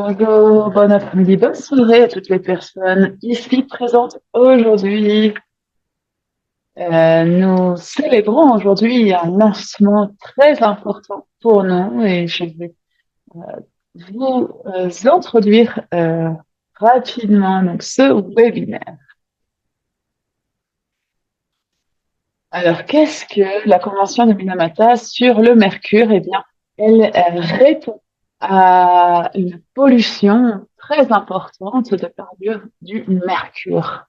Bonjour, bon après-midi, bonne soirée à toutes les personnes ici présentes aujourd'hui. Nous célébrons aujourd'hui un lancement très important pour nous et je vais vous introduire rapidement donc ce webinaire. Alors, qu'est-ce que la Convention de Minamata sur le mercure? Eh bien, elle répond à une pollution très importante de carbure du mercure.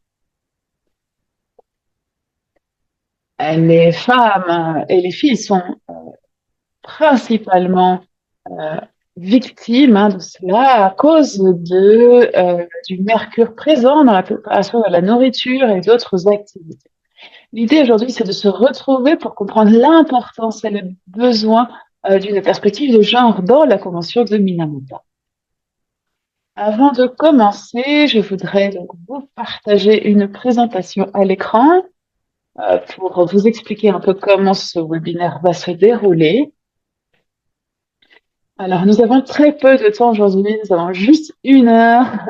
Les femmes et les filles sont principalement euh, victimes de cela à cause du mercure présent dans la préparation de la nourriture et d'autres activités. L'idée aujourd'hui, c'est de se retrouver pour comprendre l'importance et le besoin d'une perspective de genre dans la Convention de Minamata. Avant de commencer, je voudrais donc vous partager une présentation à l'écran pour vous expliquer un peu comment ce webinaire va se dérouler. Alors, nous avons très peu de temps aujourd'hui, nous avons juste 1 heure.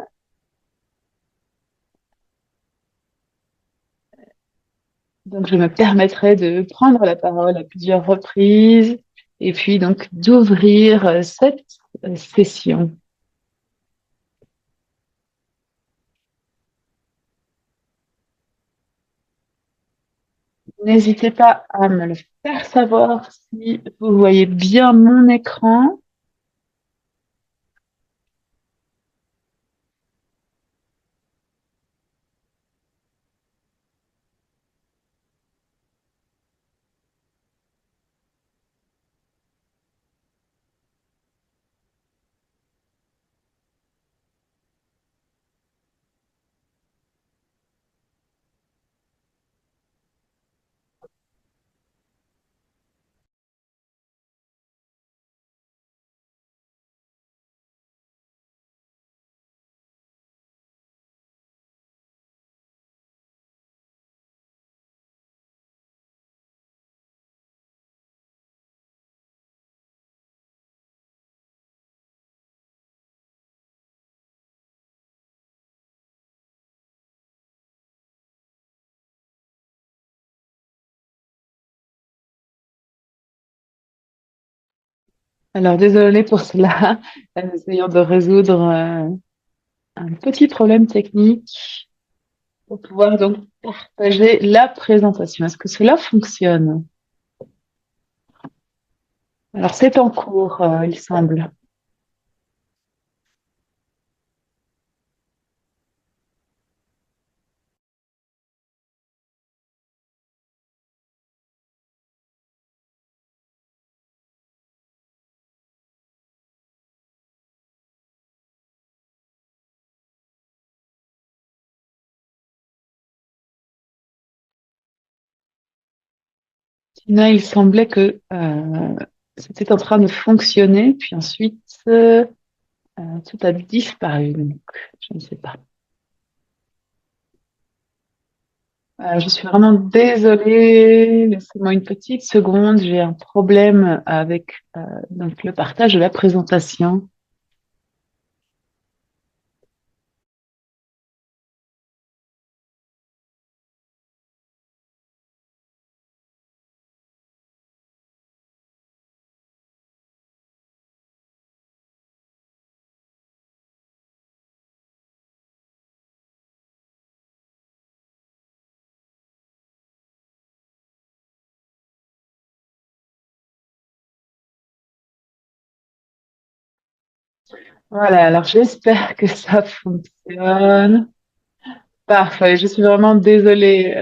Donc, je me permettrai de prendre la parole à plusieurs reprises et puis donc d'ouvrir cette session. N'hésitez pas à me le faire savoir si vous voyez bien mon écran. Alors, désolée pour cela. Nous essayons de résoudre un petit problème technique pour pouvoir donc partager la présentation. Est-ce que cela fonctionne? Alors, c'est en cours, il semble. Tina, il semblait que c'était en train de fonctionner, puis ensuite, tout a disparu. Donc, je ne sais pas. Je suis vraiment désolée. Laissez-moi une petite seconde. J'ai un problème avec donc le partage de la présentation. Voilà, alors j'espère que ça fonctionne. Parfait, je suis vraiment désolée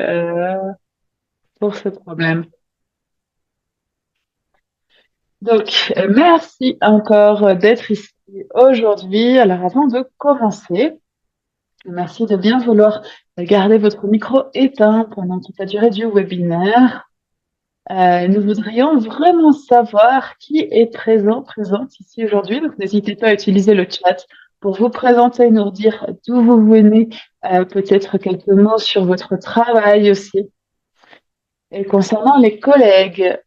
pour ce problème. Donc, merci encore d'être ici aujourd'hui. Alors, avant de commencer, merci de bien vouloir garder votre micro éteint pendant toute la durée du webinaire. Nous voudrions vraiment savoir qui est présente ici aujourd'hui. Donc, n'hésitez pas à utiliser le chat pour vous présenter, nous dire d'où vous venez, peut-être quelques mots sur votre travail aussi. Et concernant les collègues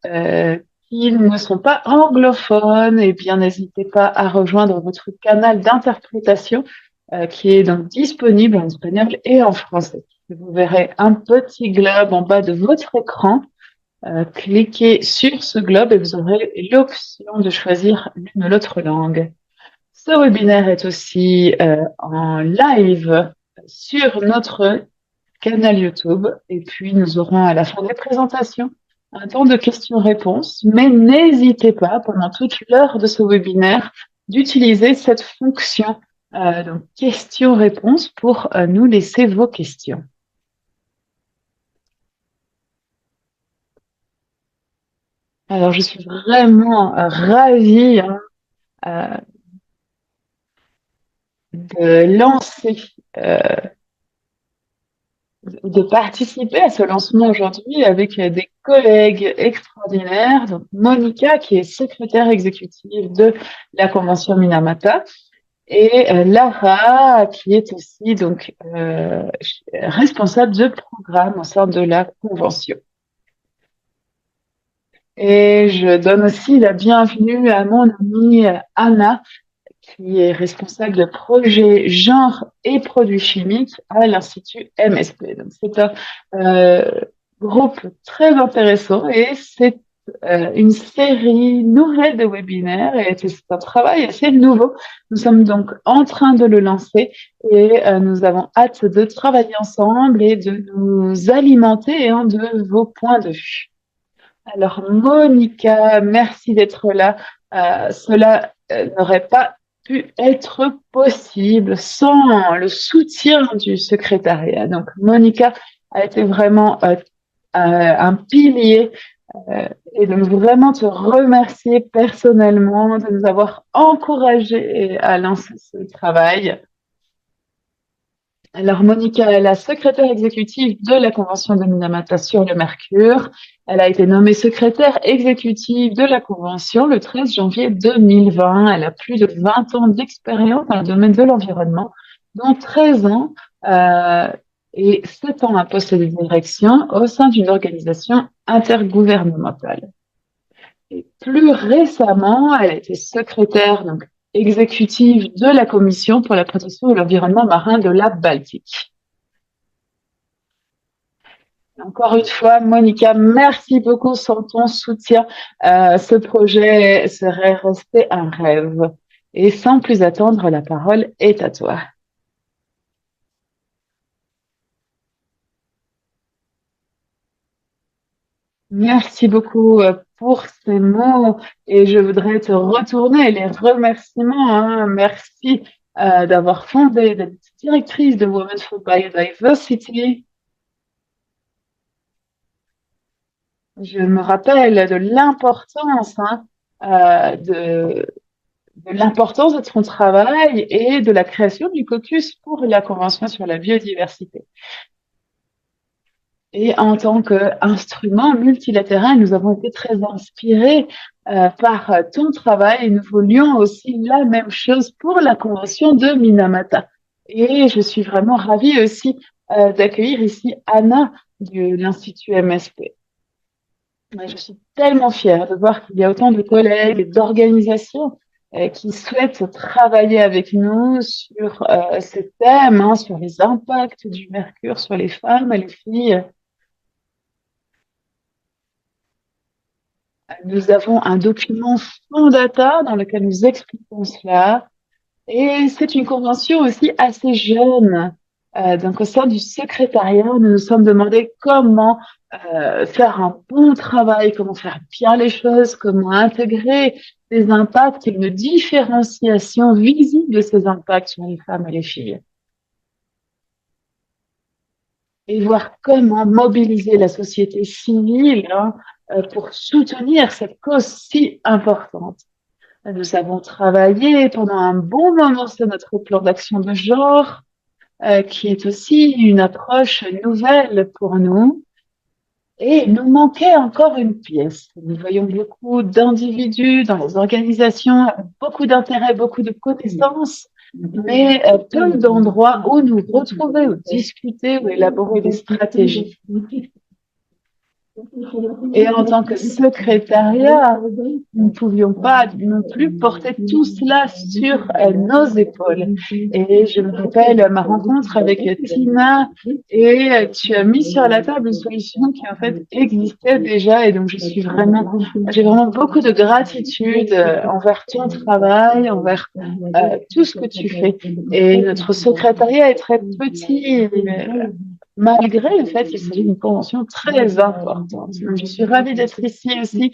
s'ils ne sont pas anglophones, eh bien, n'hésitez pas à rejoindre votre canal d'interprétation qui est donc disponible en espagnol et en français. Vous verrez un petit globe en bas de votre écran. Cliquez sur ce globe et vous aurez l'option de choisir l'une ou l'autre langue. Ce webinaire est aussi en live sur notre canal YouTube. Et puis, nous aurons à la fin des présentations un temps de questions-réponses. Mais n'hésitez pas, pendant toute l'heure de ce webinaire, d'utiliser cette fonction donc questions-réponses pour nous laisser vos questions. Alors, je suis vraiment ravie de lancer, de participer à ce lancement aujourd'hui avec des collègues extraordinaires. Donc, Monica, qui est secrétaire exécutive de la Convention Minamata, et Lara, qui est aussi donc responsable de programme au sein de la Convention. Et je donne aussi la bienvenue à mon amie Anna, qui est responsable de projet genre et produits chimiques à l'Institut MSP. Donc, c'est un groupe très intéressant et c'est une série nouvelle de webinaires et c'est un travail assez nouveau. Nous sommes donc en train de le lancer et nous avons hâte de travailler ensemble et de nous alimenter de vos points de vue. Alors, Monica, merci d'être là. Cela n'aurait pas pu être possible sans le soutien du secrétariat. Donc, Monica a été vraiment un pilier et donc vraiment te remercier personnellement de nous avoir encouragés à lancer ce travail. Alors, Monica est la secrétaire exécutive de la Convention de Minamata sur le mercure. Elle a été nommée secrétaire exécutive de la Convention le 13 janvier 2020. Elle a plus de 20 ans d'expérience dans le domaine de l'environnement, dont 13 ans et 7 ans à poste de direction au sein d'une organisation intergouvernementale. Et plus récemment, elle a été secrétaire exécutive de la Commission pour la protection de l'environnement marin de la Baltique. Encore une fois, Monica, merci beaucoup. Sans ton soutien, ce projet serait resté un rêve. Et sans plus attendre, la parole est à toi. Merci beaucoup pour ces mots et je voudrais te retourner les remerciements. Merci d'avoir fondé, d'être directrice de Women for Biodiversity. Je me rappelle de l'importance de l'importance de ton travail et de la création du caucus pour la Convention sur la biodiversité. Et en tant qu'instrument multilatéral, nous avons été très inspirés par ton travail et nous voulions aussi la même chose pour la Convention de Minamata. Et je suis vraiment ravie aussi d'accueillir ici Anna de l'Institut MSP. Je suis tellement fière de voir qu'il y a autant de collègues et d'organisations qui souhaitent travailler avec nous sur ces thèmes, sur les impacts du mercure sur les femmes et les filles. Nous avons un document fondateur dans lequel nous expliquons cela. Et c'est une convention aussi assez jeune. Donc, au sein du secrétariat, nous nous sommes demandé comment faire un bon travail, comment faire bien les choses, comment intégrer des impacts et une différenciation visible de ces impacts sur les femmes et les filles. Et voir comment mobiliser la société civile pour soutenir cette cause si importante. Nous avons travaillé pendant un bon moment sur notre plan d'action de genre, qui est aussi une approche nouvelle pour nous. Et il nous manquait encore une pièce. Nous voyons beaucoup d'individus dans les organisations, beaucoup d'intérêts, beaucoup de connaissances, mais peu d'endroits où nous retrouver, où discuter, où élaborer des stratégies. Et en tant que secrétariat, nous ne pouvions pas non plus porter tout cela sur nos épaules. Et je me rappelle ma rencontre avec Tina et tu as mis sur la table une solution qui en fait existait déjà et donc j'ai vraiment beaucoup de gratitude envers ton travail, envers tout ce que tu fais. Et notre secrétariat est très petit, malgré le fait qu'il s'agit d'une convention très importante. Donc, je suis ravie d'être ici aussi.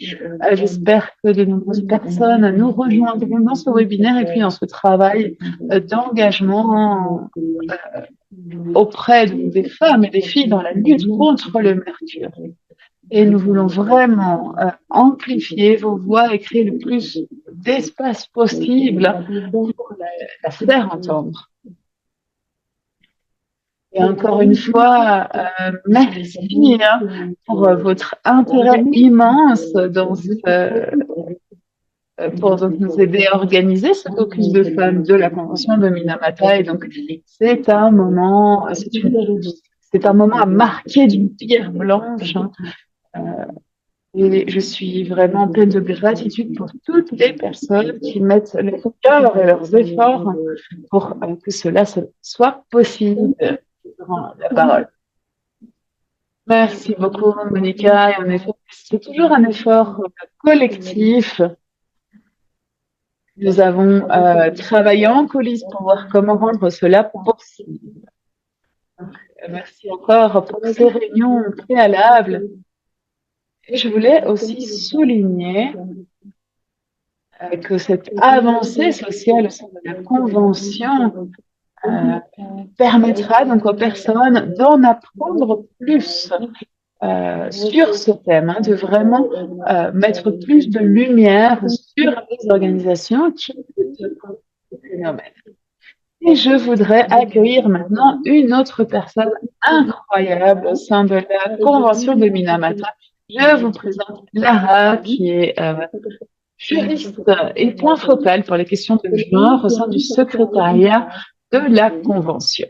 J'espère que de nombreuses personnes nous rejoindront dans ce webinaire et puis dans ce travail d'engagement auprès des femmes et des filles dans la lutte contre le mercure. Et nous voulons vraiment amplifier vos voix et créer le plus d'espace possible pour la faire entendre. Et encore une fois, merci pour votre intérêt immense pour nous aider à organiser ce caucus de femmes de la Convention de Minamata. Et donc, c'est un moment à marquer d'une pierre blanche. Et je suis vraiment pleine de gratitude pour toutes les personnes qui mettent leur cœur et leurs efforts pour que cela soit possible. La parole. Merci beaucoup, Monica. Et en effet, c'est toujours un effort collectif. Nous avons travaillé en coulisses pour voir comment rendre cela possible. Merci encore pour ces réunions préalables. Et je voulais aussi souligner que cette avancée sociale au sein de la Convention permettra donc aux personnes d'en apprendre plus sur ce thème, de vraiment mettre plus de lumière sur les organisations qui ce phénomène. Et je voudrais accueillir maintenant une autre personne incroyable au sein de la Convention de Minamata. Je vous présente Lara, qui est juriste et point focal pour les questions de genre au sein du secrétariat de la Convention.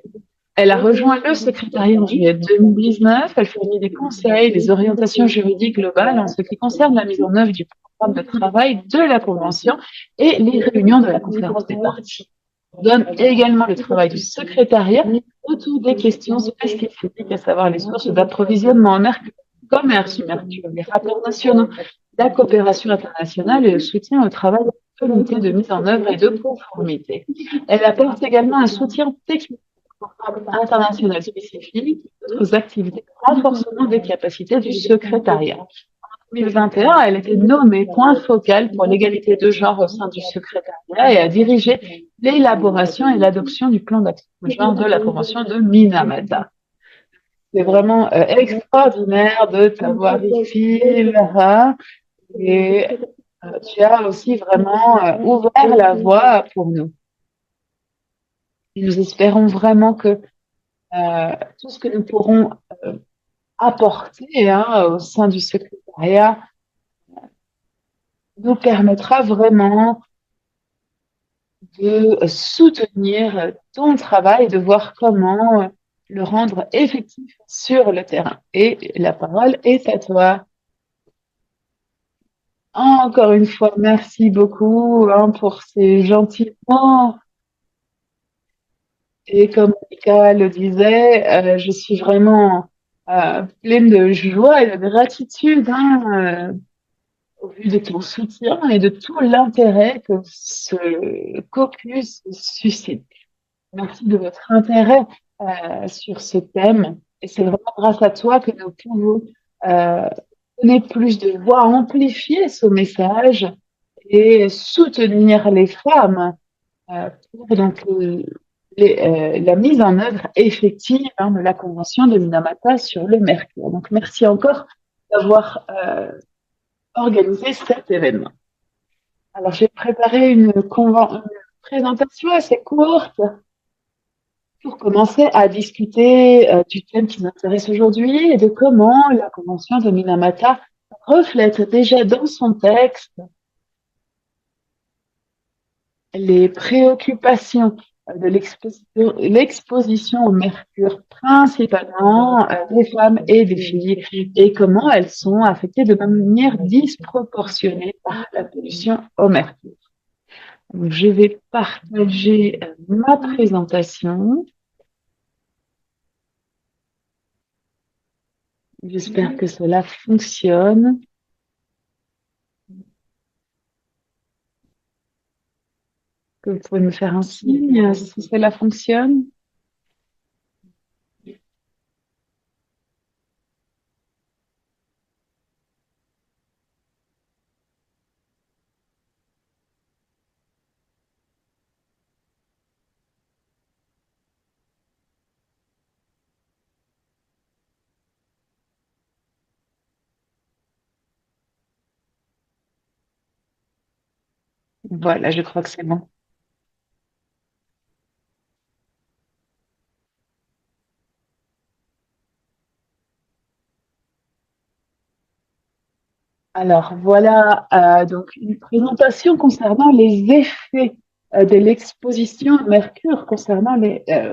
Elle a rejoint le secrétariat en juillet 2019. Elle fournit des conseils, des orientations juridiques globales en ce qui concerne la mise en œuvre du programme de travail de la Convention et les réunions de la conférence des parties. On donne également le travail du secrétariat autour des questions spécifiques, à savoir les sources d'approvisionnement en mercure, commerce du mercure, les rapports nationaux, la coopération internationale et le soutien au travail des comités de mise en œuvre et de conformité. Elle apporte également un soutien technique international spécifique, d'autres activités de renforcement des capacités du secrétariat. En 2021, elle était nommée point focal pour l'égalité de genre au sein du secrétariat et a dirigé l'élaboration et l'adoption du plan d'action de genre de la Convention de Minamata. C'est vraiment extraordinaire de t'avoir ici, Lara, et tu as aussi vraiment ouvert la voie pour nous. Et nous espérons vraiment que tout ce que nous pourrons apporter au sein du secrétariat nous permettra vraiment de soutenir ton travail et de voir comment le rendre effectif sur le terrain. Et la parole est à toi. Encore une fois, merci beaucoup pour ces gentils mots. Et comme Mika le disait, je suis vraiment pleine de joie et de gratitude au vu de ton soutien et de tout l'intérêt que ce caucus suscite. Merci de votre intérêt sur ce thème. Et c'est vraiment grâce à toi que nous pouvons donner plus de voix, amplifier ce message et soutenir les femmes pour donc la mise en œuvre effective de la Convention de Minamata sur le mercure. Donc, merci encore d'avoir organisé cet événement. Alors, j'ai préparé une présentation assez courte pour commencer à discuter du thème qui nous intéresse aujourd'hui et de comment la Convention de Minamata reflète déjà dans son texte les préoccupations de l'exposition au mercure, principalement des femmes et des filles, et comment elles sont affectées de manière disproportionnée par la pollution au mercure. Donc, je vais partager ma présentation. J'espère que cela fonctionne, que vous pouvez me faire un signe si cela fonctionne. Voilà, je crois que c'est bon. Alors voilà donc une présentation concernant les effets de l'exposition au mercure concernant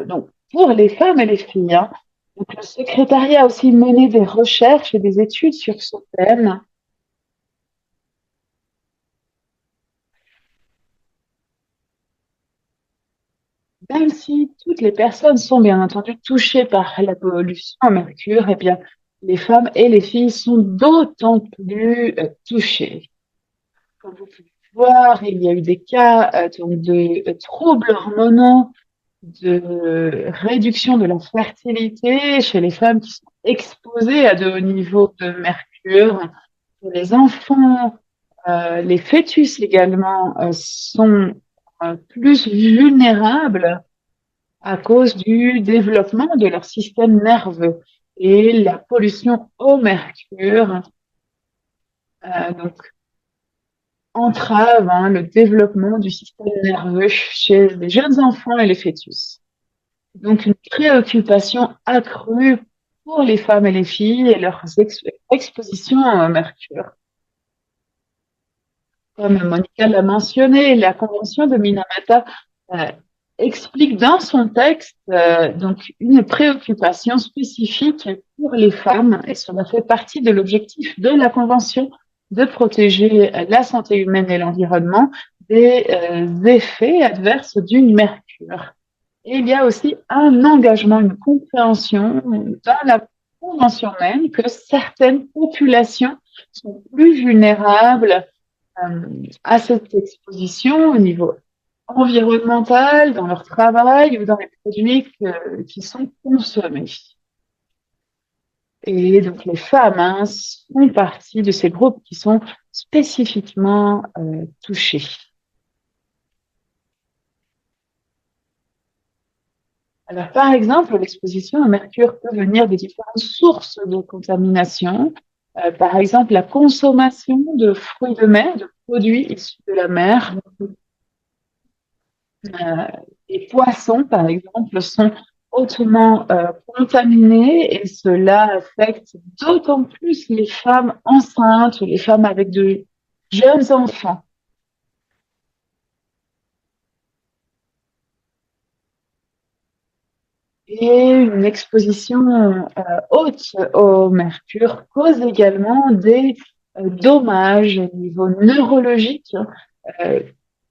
donc pour les femmes et les filles, hein. Donc le secrétariat a aussi mené des recherches et des études sur ce thème. Même si toutes les personnes sont bien entendu touchées par la pollution au mercure, eh bien les femmes et les filles sont d'autant plus touchées. Comme vous pouvez voir, il y a eu des cas donc de troubles hormonaux, de réduction de la fertilité chez les femmes qui sont exposées à de hauts niveaux de mercure. Pour les enfants, les fœtus également sont plus vulnérables à cause du développement de leur système nerveux. Et la pollution au mercure donc entrave le développement du système nerveux chez les jeunes enfants et les fœtus. Donc, une préoccupation accrue pour les femmes et les filles et leurs expositions au mercure. Comme Monica l'a mentionné, la Convention de Minamata euh, explique dans son texte donc une préoccupation spécifique pour les femmes et cela fait partie de l'objectif de la Convention de protéger la santé humaine et l'environnement des effets adverses du mercure. Et il y a aussi un engagement, une compréhension dans la Convention même que certaines populations sont plus vulnérables à cette exposition au niveau environnemental, dans leur travail ou dans les produits qui sont consommés. Et donc les femmes font partie de ces groupes qui sont spécifiquement touchés. Alors, par exemple, l'exposition au mercure peut venir de différentes sources de contamination. Par exemple, la consommation de fruits de mer, de produits issus de la mer. Euh, les poissons, par exemple, sont hautement contaminés et cela affecte d'autant plus les femmes enceintes, les femmes avec de jeunes enfants. Et une exposition haute au mercure cause également des dommages au niveau neurologique euh,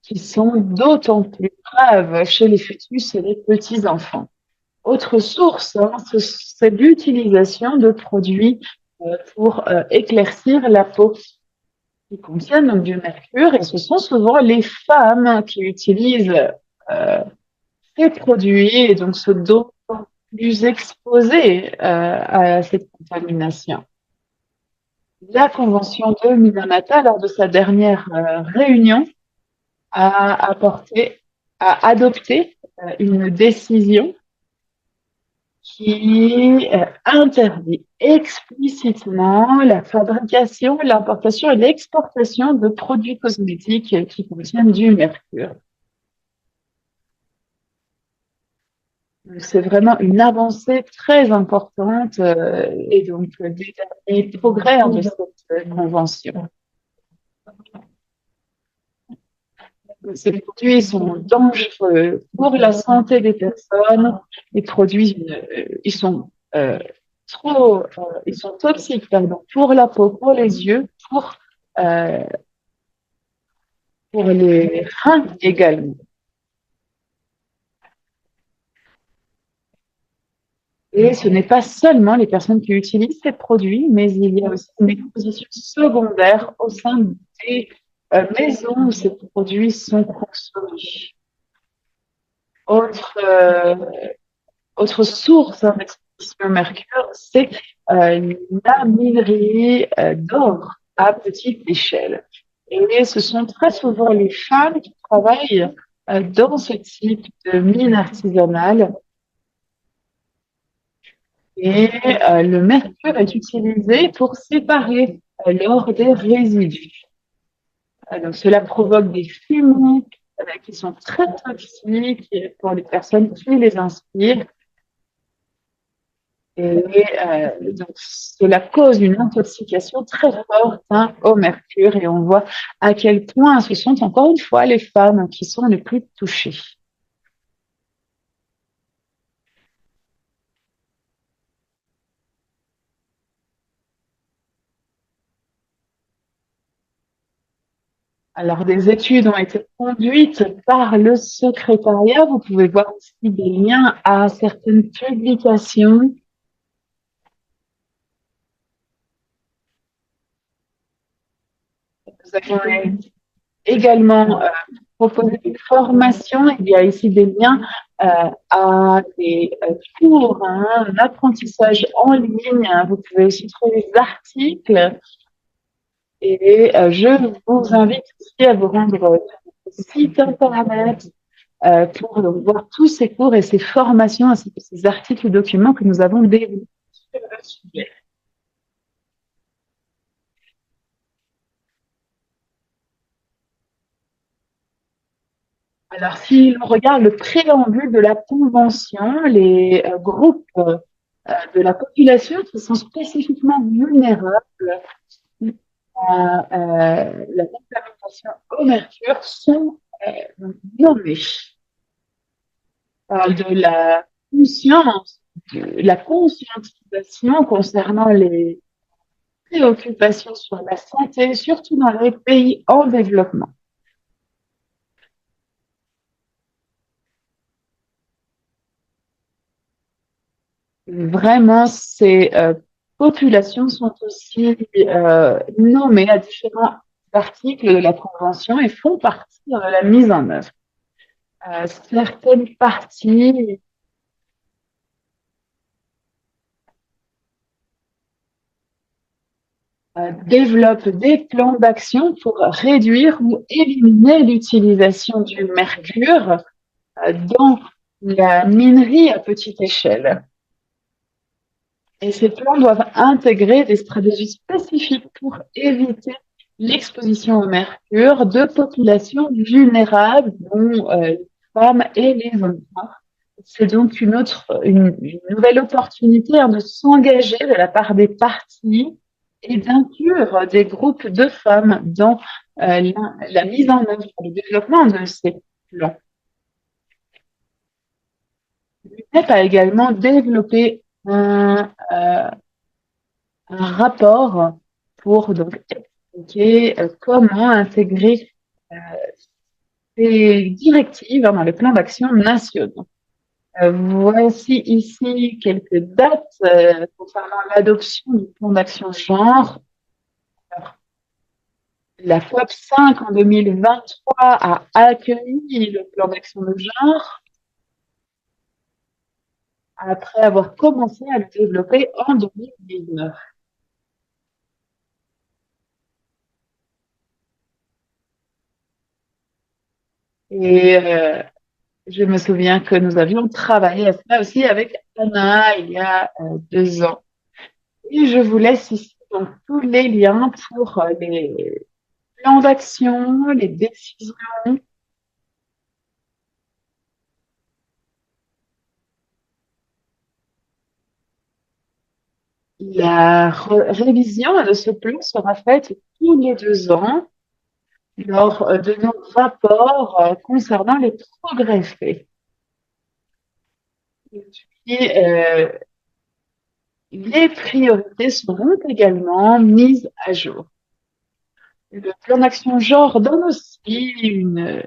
qui sont d'autant plus graves chez les fœtus et les petits-enfants. Autre source, c'est l'utilisation de produits pour éclaircir la peau qui contiennent donc du mercure et ce sont souvent les femmes qui utilisent euh, ces produits et donc se d'autant plus exposées à cette contamination. La Convention de Minamata, lors de sa dernière réunion, a adopté une décision qui interdit explicitement la fabrication, l'importation et l'exportation de produits cosmétiques qui contiennent du mercure. C'est vraiment une avancée très importante et donc des derniers progrès de cette convention. Ces produits sont dangereux pour la santé des personnes. Ils produisent ils sont ils sont toxiques, pardon, pour la peau, pour les yeux, euh, pour les reins également. Et ce n'est pas seulement les personnes qui utilisent ces produits, mais il y a aussi une exposition secondaire au sein des maisons où ces produits sont consommés. Autre, euh, Autre source d'exposition au mercure, c'est la minerie d'or à petite échelle. Et ce sont très souvent les femmes qui travaillent dans ce type de mine artisanale. Et le mercure est utilisé pour séparer l'or des résidus. Donc, cela provoque des fumées qui sont très toxiques pour les personnes qui les inspirent. Et donc, cela cause une intoxication très forte au mercure. Et on voit à quel point ce sont encore une fois les femmes qui sont les plus touchées. Alors, des études ont été conduites par le secrétariat. Vous pouvez voir aussi des liens à certaines publications. Nous avons également proposé des formations. Il y a ici des liens à des cours, un apprentissage en ligne. Vous pouvez aussi trouver des articles. Et je vous invite aussi à vous rendre sur le site internet pour voir tous ces cours et ces formations ainsi que ces articles et documents que nous avons développés sur le sujet. Alors, si l'on regarde le préambule de la Convention, les groupes de la population qui sont spécifiquement vulnérables à la contamination au mercure sont nommés. On parle de la conscience, de la conscientisation concernant les préoccupations sur la santé, surtout dans les pays en développement. Vraiment, ces populations sont aussi nommées à différents articles de la Convention et font partie de la mise en œuvre. Certaines parties développent des plans d'action pour réduire ou éliminer l'utilisation du mercure dans la minerie à petite échelle. Et ces plans doivent intégrer des stratégies spécifiques pour éviter l'exposition au mercure de populations vulnérables, dont les femmes et les enfants. C'est donc une nouvelle opportunité de s'engager de la part des partis et d'inclure des groupes de femmes dans la mise en œuvre, le développement de ces plans. L'UNEP a également développé un rapport pour donc expliquer comment intégrer euh, ces directives dans les plans d'action nationaux. Voici ici quelques dates concernant l'adoption du plan d'action genre. La FOP 5 en 2023 a accueilli le plan d'action de genre après avoir commencé à le développer en 2019. Et je me souviens que nous avions travaillé à cela aussi avec Anna il y a 2 ans. Et je vous laisse ici donc tous les liens pour les plans d'action, les décisions. La révision de ce plan sera faite tous les 2 ans lors de nos rapports concernant les progrès faits. Et puis, les priorités seront également mises à jour. Le plan d'action genre donne aussi une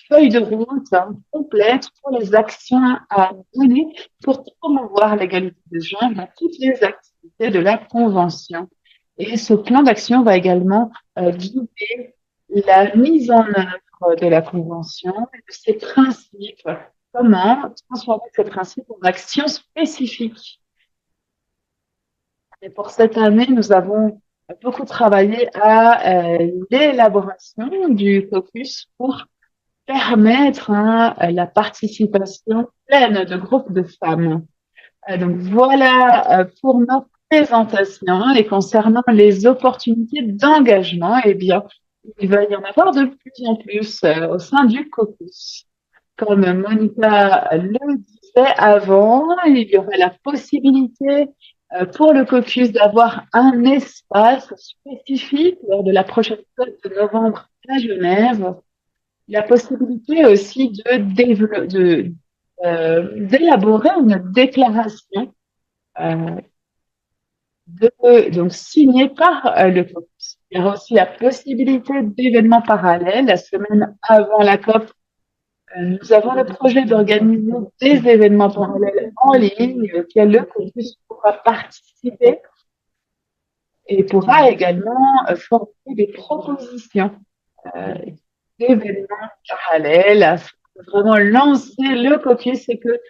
feuille de route complète pour les actions à mener pour promouvoir l'égalité des genres dans toutes les activités de la Convention. Et ce plan d'action va également guider la mise en œuvre de la Convention et de ses principes. Comment transformer ces principes en actions spécifiques. Et pour cette année, nous avons beaucoup travaillé à l'élaboration du caucus pour permettre la participation pleine de groupes de femmes. Donc voilà pour notre présentation et concernant les opportunités d'engagement, eh bien, il va y en avoir de plus en plus au sein du caucus. Comme Monica le disait avant, il y aurait la possibilité pour le caucus d'avoir un espace spécifique lors de la prochaine COP de novembre à Genève. La possibilité aussi d'élaborer une déclaration euh, donc signée par le caucus. Il y aura aussi la possibilité d'événements parallèles. La semaine avant la COP, nous avons le projet d'organiser des événements parallèles en ligne auxquels le caucus pourra participer et pourra également formuler des propositions euh, d'événements parallèles à vraiment lancer le caucus et que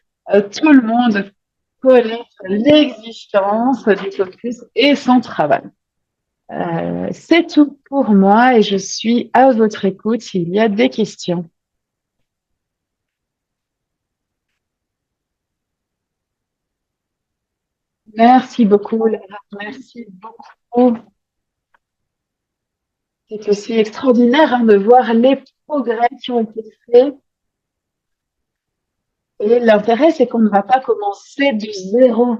tout le monde connaisse l'existence du caucus et son travail. C'est tout pour moi et je suis à votre écoute s'il y a des questions. Merci beaucoup, Lara. Merci beaucoup. C'est aussi extraordinaire de voir les progrès qui ont été faits. Et l'intérêt, c'est qu'on ne va pas commencer du zéro,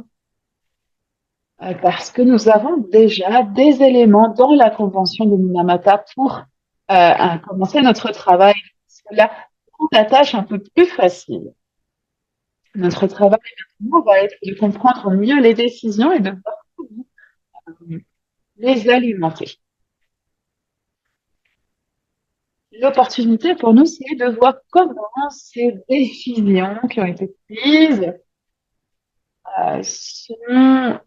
parce que nous avons déjà des éléments dans la Convention de Minamata pour commencer notre travail. Cela rend la tâche un peu plus facile. Notre travail maintenant va être de comprendre mieux les décisions et de les alimenter. L'opportunité pour nous, c'est de voir comment ces décisions qui ont été prises sont,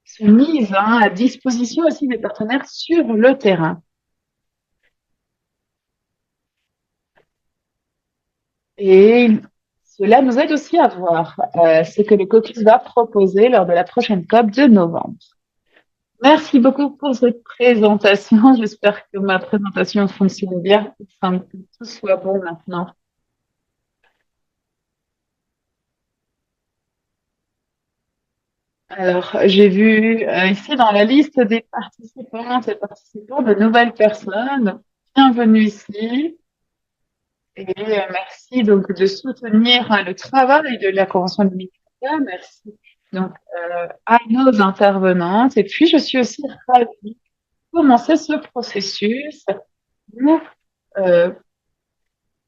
sont mises à disposition aussi des partenaires sur le terrain. Et cela nous aide aussi à voir ce que le caucus va proposer lors de la prochaine COP de novembre. Merci beaucoup pour cette présentation. J'espère que ma présentation fonctionne bien, enfin, que tout soit bon maintenant. Alors, j'ai vu ici dans la liste des participantes et participants de nouvelles personnes. Bienvenue ici et merci donc de soutenir le travail de la Convention de Minnesota. Merci donc à nos intervenantes. Et puis, je suis aussi ravie de commencer ce processus où euh,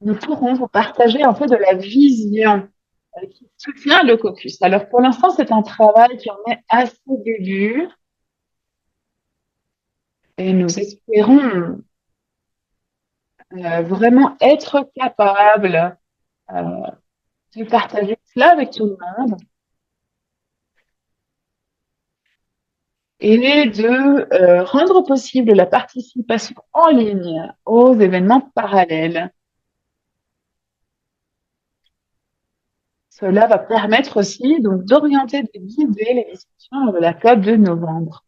nous pourrons vous partager un peu de la vision qui soutient le caucus. Alors, pour l'instant, c'est un travail qui en est à ses débuts. Et nous espérons vraiment être capables euh, de partager cela avec tout le monde et de rendre possible la participation en ligne aux événements parallèles. Cela va permettre aussi donc d'orienter, de guider les discussions de la COP de novembre.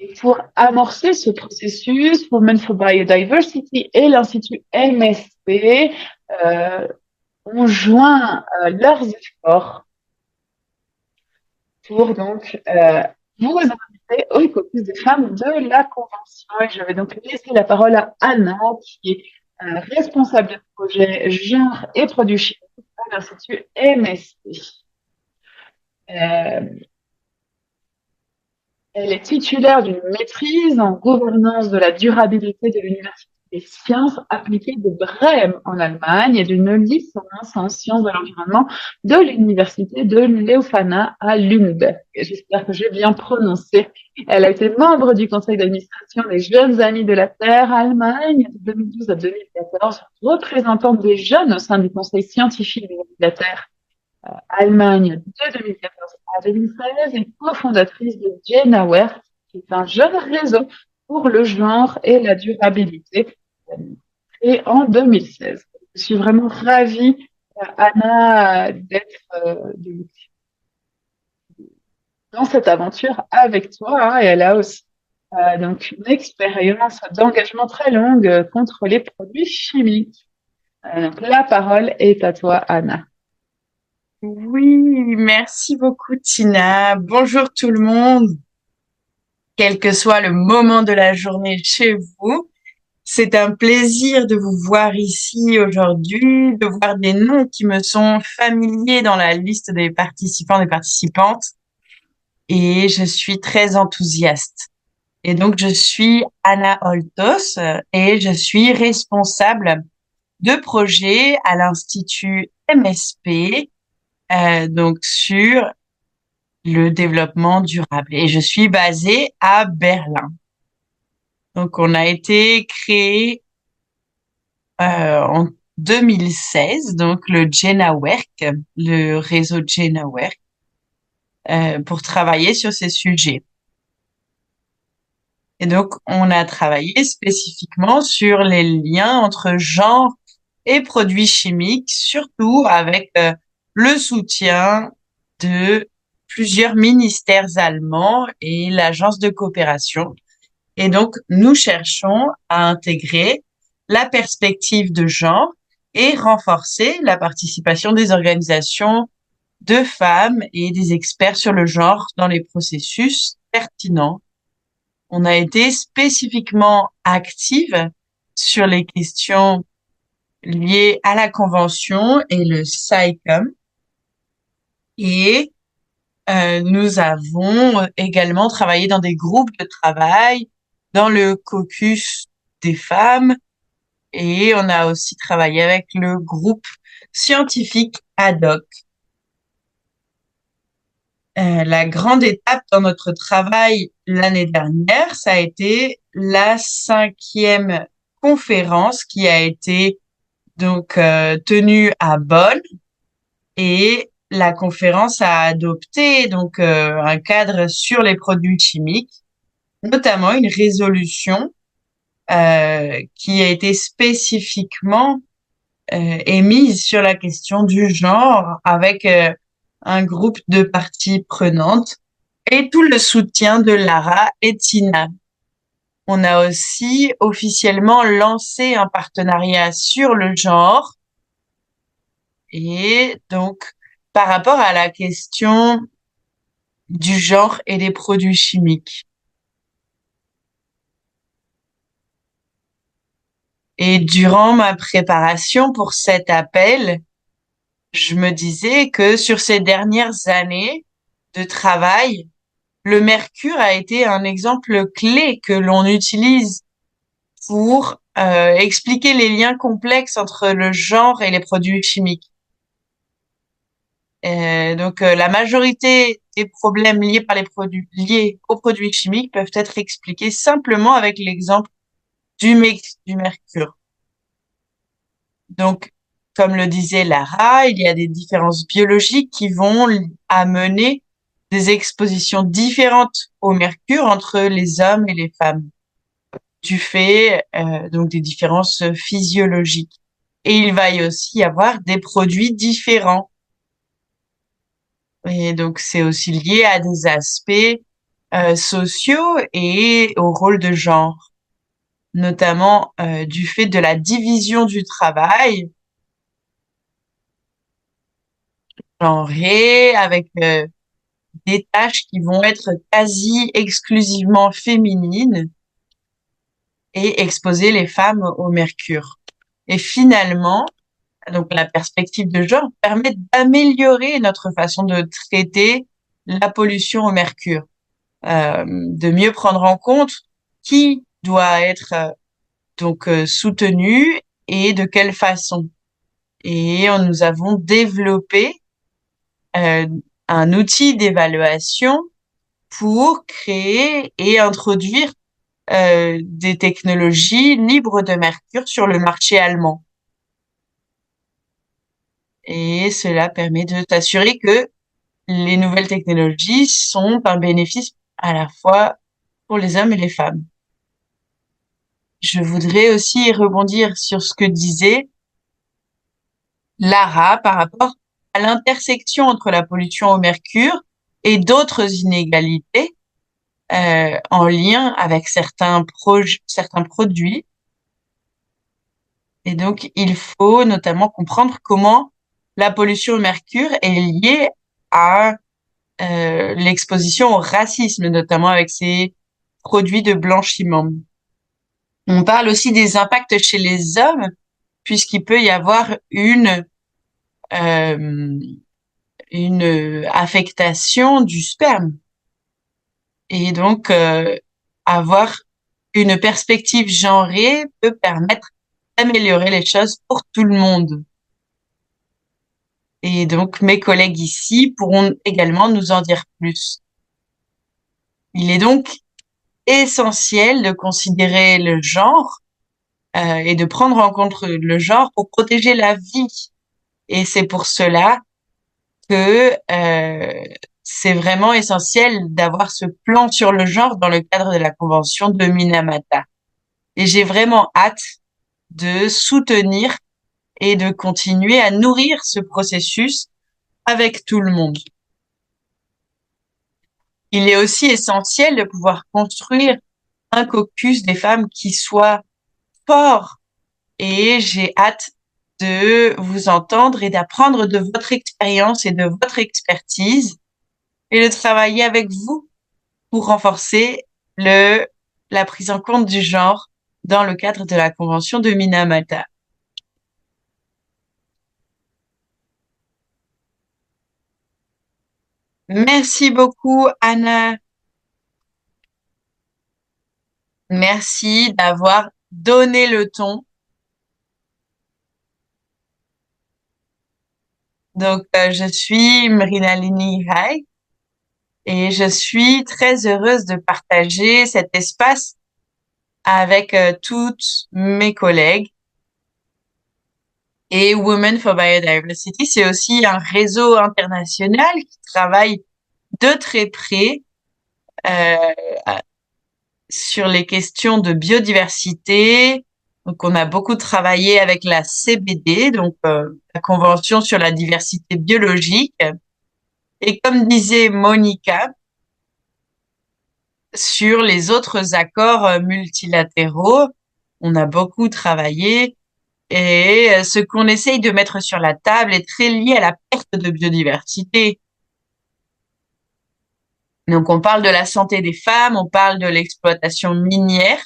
Et pour amorcer ce processus, Women for Biodiversity et l'Institut MSP ont joint leurs efforts pour donc vous inviter au caucus des femmes de la Convention. Et je vais donc laisser la parole à Anna, qui est responsable de projet genre et produits chimiques à l'Institut MSP. Euh, Elle est titulaire d'une maîtrise en gouvernance de la durabilité de l'Université des sciences appliquées de Brême en Allemagne et d'une licence en sciences de l'environnement de l'Université de Leuphana à Lüneburg. J'espère que j'ai bien prononcé. Elle a été membre du conseil d'administration des Jeunes Amis de la Terre Allemagne de 2012 à 2014, représentante des jeunes au sein du conseil scientifique des Amis de la Terre Allemagne de 2014 à 2016 et cofondatrice de Genaware, qui est un jeune réseau pour le genre et la durabilité, et en 2016. Je suis vraiment ravie, Anna, d'être dans cette aventure avec toi, hein, et elle a aussi donc une expérience d'engagement très longue contre les produits chimiques. Donc la parole est à toi, Anna. Oui, merci beaucoup Tina. Bonjour tout le monde, quel que soit le moment de la journée chez vous. C'est un plaisir de vous voir ici aujourd'hui, de voir des noms qui me sont familiers dans la liste des participants, des participantes, et je suis très enthousiaste. Et donc, je suis Anna Holtos et je suis responsable de projet à l'Institut MSP, donc sur le développement durable. Et je suis basée à Berlin. Donc, on a été créé en 2016, donc le GENA-Werk, le réseau GENA-Werk, pour travailler sur ces sujets. Et donc, on a travaillé spécifiquement sur les liens entre genre et produits chimiques, surtout avec le soutien de plusieurs ministères allemands et l'agence de coopération. Et donc, nous cherchons à intégrer la perspective de genre et renforcer la participation des organisations de femmes et des experts sur le genre dans les processus pertinents. On a été spécifiquement active sur les questions liées à la convention et le SAICOM. Et nous avons également travaillé dans des groupes de travail, dans le caucus des femmes, et on a aussi travaillé avec le groupe scientifique ad hoc. La grande étape dans notre travail l'année dernière, ça a été la 5e conférence qui a été donc tenue à Bonn, et la conférence a adopté donc un cadre sur les produits chimiques, notamment une résolution qui a été spécifiquement émise sur la question du genre avec un groupe de parties prenantes et tout le soutien de Lara et Tina. On a aussi officiellement lancé un partenariat sur le genre et donc par rapport à la question du genre et des produits chimiques. Et durant ma préparation pour cet appel, je me disais que sur ces dernières années de travail, le mercure a été un exemple clé que l'on utilise pour expliquer les liens complexes entre le genre et les produits chimiques. Donc, la majorité des problèmes liés aux produits chimiques peuvent être expliqués simplement avec l'exemple du mercure. Donc, comme le disait Lara, il y a des différences biologiques qui vont amener des expositions différentes au mercure entre les hommes et les femmes, du fait donc des différences physiologiques. Et il va y aussi y avoir des produits différents. Et donc, c'est aussi lié à des aspects sociaux et au rôle de genre, notamment du fait de la division du travail genré, avec des tâches qui vont être quasi exclusivement féminines et exposer les femmes au mercure. Et finalement, donc la perspective de genre permet d'améliorer notre façon de traiter la pollution au mercure. de mieux prendre en compte qui doit être soutenu et de quelle façon. Et nous avons développé euh, un outil d'évaluation pour créer et introduire des technologies libres de mercure sur le marché allemand. Et cela permet de s'assurer que les nouvelles technologies sont un bénéfice à la fois pour les hommes et les femmes. Je voudrais aussi rebondir sur ce que disait Lara par rapport à l'intersection entre la pollution au mercure et d'autres inégalités en lien avec certains produits. Et donc, il faut notamment comprendre comment la pollution au mercure est liée à l'exposition au racisme, notamment avec ces produits de blanchiment. On parle aussi des impacts chez les hommes, puisqu'il peut y avoir euh, une affectation du sperme. Et donc, avoir une perspective genrée peut permettre d'améliorer les choses pour tout le monde. Et donc, mes collègues ici pourront également nous en dire plus. Il est donc essentiel de considérer le genre et de prendre en compte le genre pour protéger la vie. Et c'est pour cela que c'est vraiment essentiel d'avoir ce plan sur le genre dans le cadre de la Convention de Minamata. Et j'ai vraiment hâte de soutenir et de continuer à nourrir ce processus avec tout le monde. Il est aussi essentiel de pouvoir construire un caucus des femmes qui soit fort et j'ai hâte de vous entendre et d'apprendre de votre expérience et de votre expertise et de travailler avec vous pour renforcer la prise en compte du genre dans le cadre de la Convention de Minamata. Merci beaucoup, Anna. Merci d'avoir donné le ton. Donc, je suis Mrinalini Rai et je suis très heureuse de partager cet espace avec toutes mes collègues. Et Women for Biodiversity, c'est aussi un réseau international qui travaille de très près euh, sur les questions de biodiversité. Donc, on a beaucoup travaillé avec la CBD, donc la Convention sur la diversité biologique. Et comme disait Monica, sur les autres accords multilatéraux, on a beaucoup travaillé et ce qu'on essaye de mettre sur la table est très lié à la perte de biodiversité. Donc, on parle de la santé des femmes, on parle de l'exploitation minière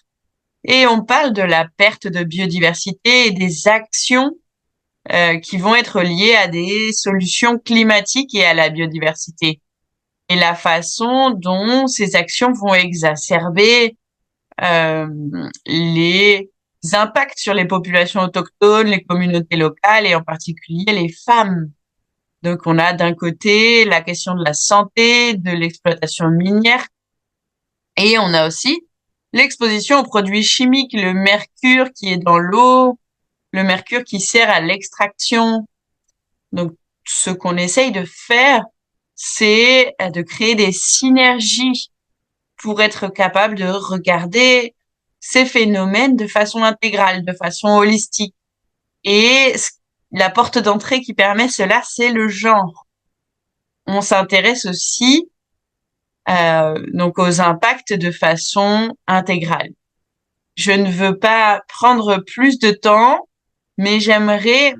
et on parle de la perte de biodiversité et des actions qui vont être liées à des solutions climatiques et à la biodiversité. Et la façon dont ces actions vont exacerber euh, les impacts sur les populations autochtones, les communautés locales et en particulier les femmes. Donc, on a d'un côté la question de la santé, de l'exploitation minière, et on a aussi l'exposition aux produits chimiques, le mercure qui est dans l'eau, le mercure qui sert à l'extraction. Donc, ce qu'on essaye de faire, c'est de créer des synergies pour être capable de regarder ces phénomènes de façon intégrale, de façon holistique. Et la porte d'entrée qui permet cela, c'est le genre. On s'intéresse aussi donc aux impacts de façon intégrale. Je ne veux pas prendre plus de temps, mais j'aimerais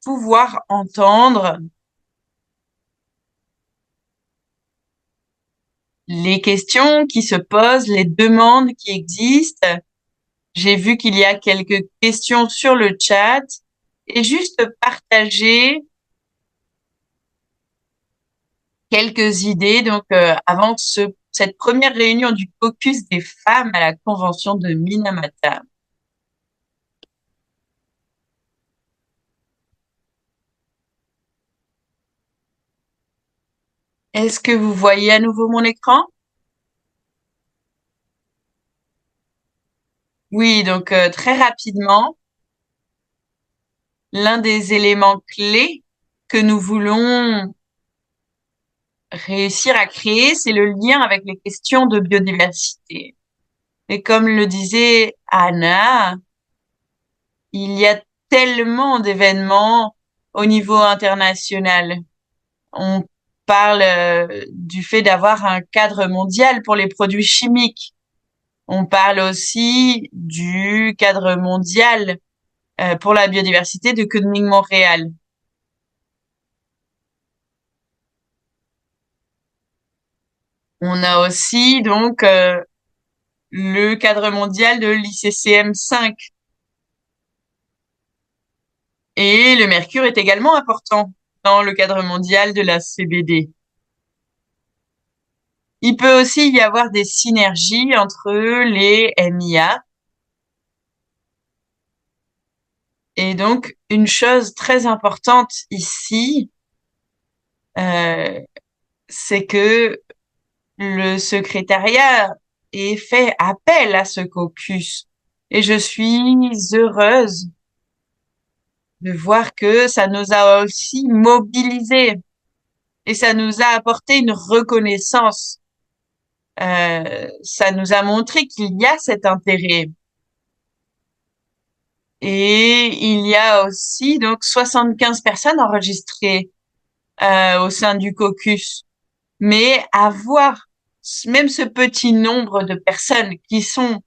pouvoir entendre les questions qui se posent, les demandes qui existent. J'ai vu qu'il y a quelques questions sur le chat et juste partager quelques idées. Donc, avant de se cette première réunion du caucus des femmes à la convention de Minamata. Est-ce que vous voyez à nouveau mon écran? Oui, donc très rapidement, l'un des éléments clés que nous voulons réussir à créer, c'est le lien avec les questions de biodiversité. Et comme le disait Anna, il y a tellement d'événements au niveau international. On parle du fait d'avoir un cadre mondial pour les produits chimiques. On parle aussi du cadre mondial pour la biodiversité de Kunming-Montréal. On a aussi donc le cadre mondial de l'ICCM 5. Et le mercure est également important dans le cadre mondial de la CBD. Il peut aussi y avoir des synergies entre les MIA. Et donc, une chose très importante ici, euh, c'est que le secrétariat ait fait appel à ce caucus. Et je suis heureuse de voir que ça nous a aussi mobilisés et ça nous a apporté une reconnaissance. Ça nous a montré qu'il y a cet intérêt. Et il y a aussi donc 75 personnes enregistrées au sein du caucus. Mais avoir même ce petit nombre de personnes qui sont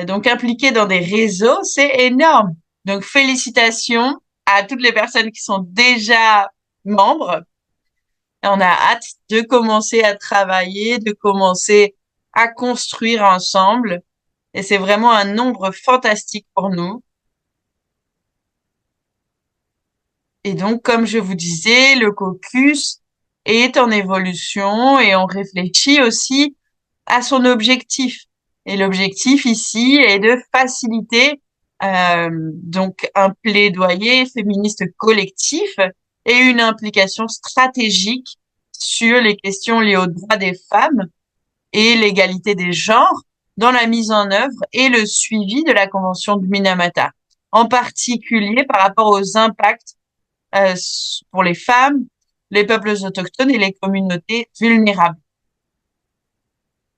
donc impliquées dans des réseaux, c'est énorme. Donc félicitations à toutes les personnes qui sont déjà membres. On a hâte de commencer à travailler, de commencer à construire ensemble. Et c'est vraiment un nombre fantastique pour nous. Et donc, comme je vous disais, le caucus est en évolution et on réfléchit aussi à son objectif. Et l'objectif ici est de faciliter donc un plaidoyer féministe collectif et une implication stratégique sur les questions liées aux droits des femmes et l'égalité des genres dans la mise en œuvre et le suivi de la Convention de Minamata, en particulier par rapport aux impacts euh, pour les femmes, les peuples autochtones et les communautés vulnérables.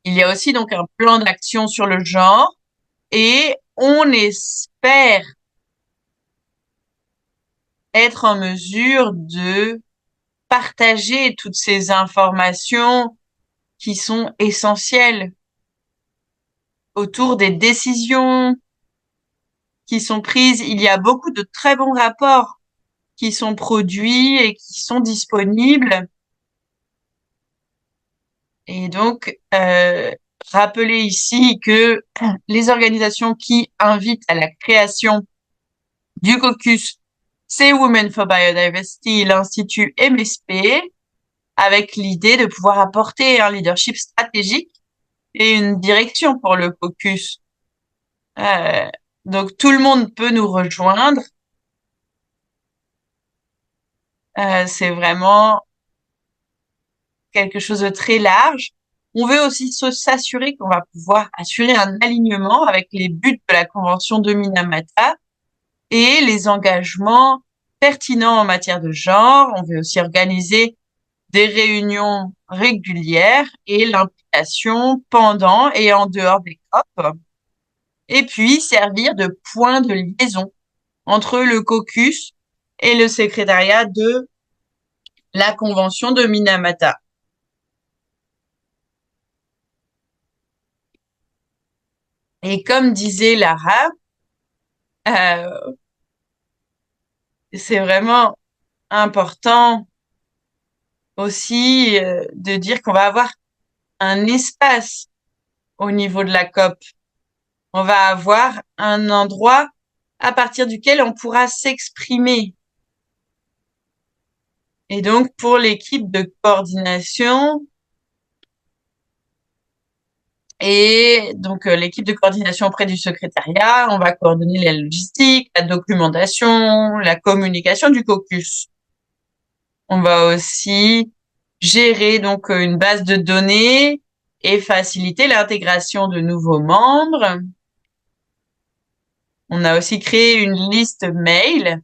Il y a aussi donc un plan d'action sur le genre et on espère être en mesure de partager toutes ces informations qui sont essentielles autour des décisions qui sont prises. Il y a beaucoup de très bons rapports qui sont produits et qui sont disponibles. Et donc, rappeler ici que les organisations qui invitent à la création du caucus, c'est Women for Biodiversity, l'Institut MSP, avec l'idée de pouvoir apporter un leadership stratégique et une direction pour le caucus. Euh, donc, tout le monde peut nous rejoindre. C'est vraiment quelque chose de très large. On veut aussi s'assurer qu'on va pouvoir assurer un alignement avec les buts de la Convention de Minamata et les engagements pertinents en matière de genre. On veut aussi organiser des réunions régulières et l'implication pendant et en dehors des COP. Et puis servir de point de liaison entre le caucus et le secrétariat de la Convention de Minamata. Et comme disait Lara, euh, c'est vraiment important aussi de dire qu'on va avoir un espace au niveau de la COP. On va avoir un endroit à partir duquel on pourra s'exprimer. Et donc, pour l'équipe de coordination, Et donc, l'équipe de coordination auprès du secrétariat, on va coordonner la logistique, la documentation, la communication du caucus. On va aussi gérer donc une base de données et faciliter l'intégration de nouveaux membres. On a aussi créé une liste mail.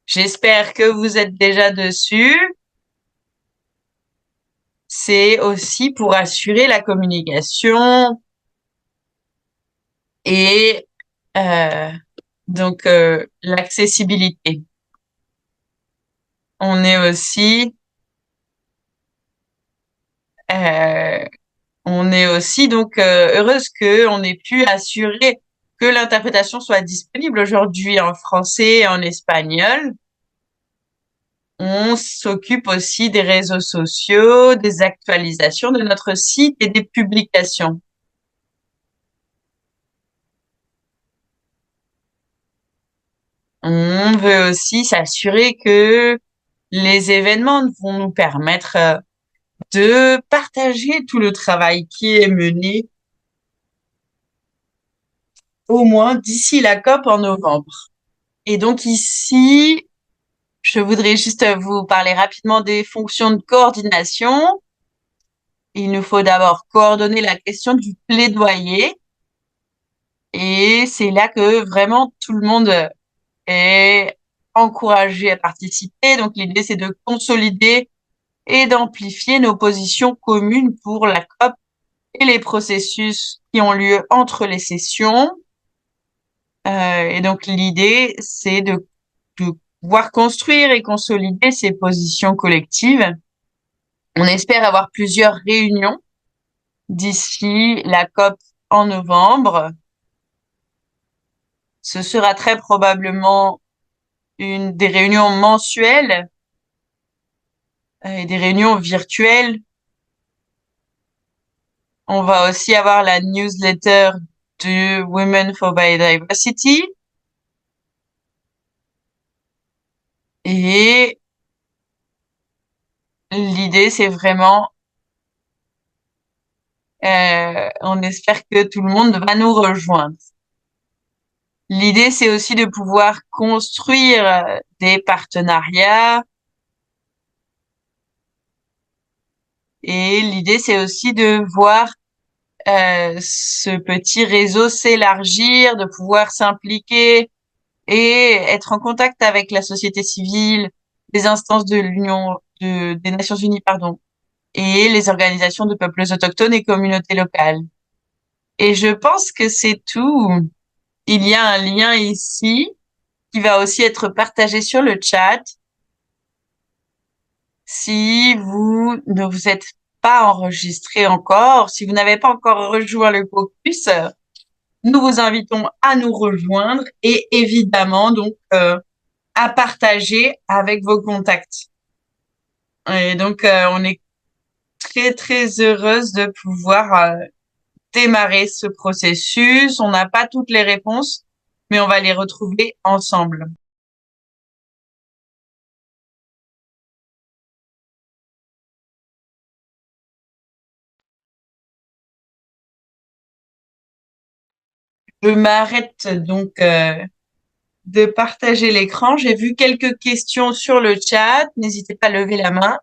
J'espère que vous êtes déjà dessus. C'est aussi pour assurer la communication et euh, donc l'accessibilité. On est aussi euh, on est aussi donc heureuse que on ait pu assurer que l'interprétation soit disponible aujourd'hui en français et en espagnol. On s'occupe aussi des réseaux sociaux, des actualisations de notre site et des publications. On veut aussi s'assurer que les événements vont nous permettre de partager tout le travail qui est mené au moins d'ici la COP en novembre. Et donc ici, je voudrais juste vous parler rapidement des fonctions de coordination. Il nous faut d'abord coordonner la question du plaidoyer. Et c'est là que vraiment tout le monde est encouragé à participer. Donc l'idée, c'est de consolider et d'amplifier nos positions communes pour la COP et les processus qui ont lieu entre les sessions. Et donc l'idée, c'est de pouvoir construire et consolider ces positions collectives. On espère avoir plusieurs réunions d'ici la COP en novembre. Ce sera très probablement une des réunions mensuelles et des réunions virtuelles. On va aussi avoir la newsletter de Women for Biodiversity. Et l'idée, c'est vraiment, on espère que tout le monde va nous rejoindre. L'idée, c'est aussi de pouvoir construire des partenariats. Et l'idée, c'est aussi de voir ce petit réseau s'élargir, de pouvoir s'impliquer et être en contact avec la société civile, les instances de des Nations Unies, pardon, et les organisations de peuples autochtones et communautés locales. Et je pense que c'est tout. Il y a un lien ici qui va aussi être partagé sur le chat. Si vous ne vous êtes pas enregistré encore, si vous n'avez pas encore rejoint le caucus, nous vous invitons à nous rejoindre et évidemment donc à partager avec vos contacts. Et donc on est très très heureuse de pouvoir démarrer ce processus. On n'a pas toutes les réponses, mais on va les retrouver ensemble. Je m'arrête donc de partager l'écran. J'ai vu quelques questions sur le chat. N'hésitez pas à lever la main.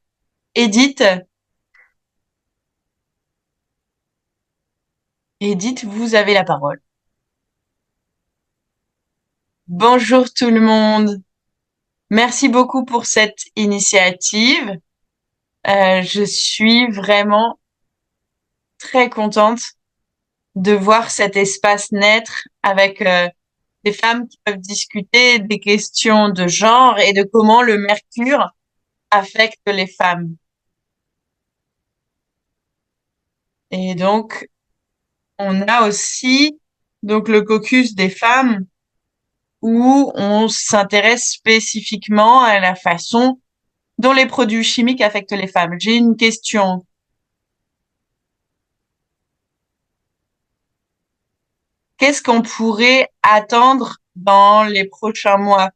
Edith, Edith, vous avez la parole. Bonjour tout le monde. Merci beaucoup pour cette initiative. Je suis vraiment très contente de voir cet espace naître avec des femmes qui peuvent discuter des questions de genre et de comment le mercure affecte les femmes. Et donc, on a aussi donc le caucus des femmes où on s'intéresse spécifiquement à la façon dont les produits chimiques affectent les femmes. J'ai une question. Qu'est-ce qu'on pourrait attendre dans les prochains mois?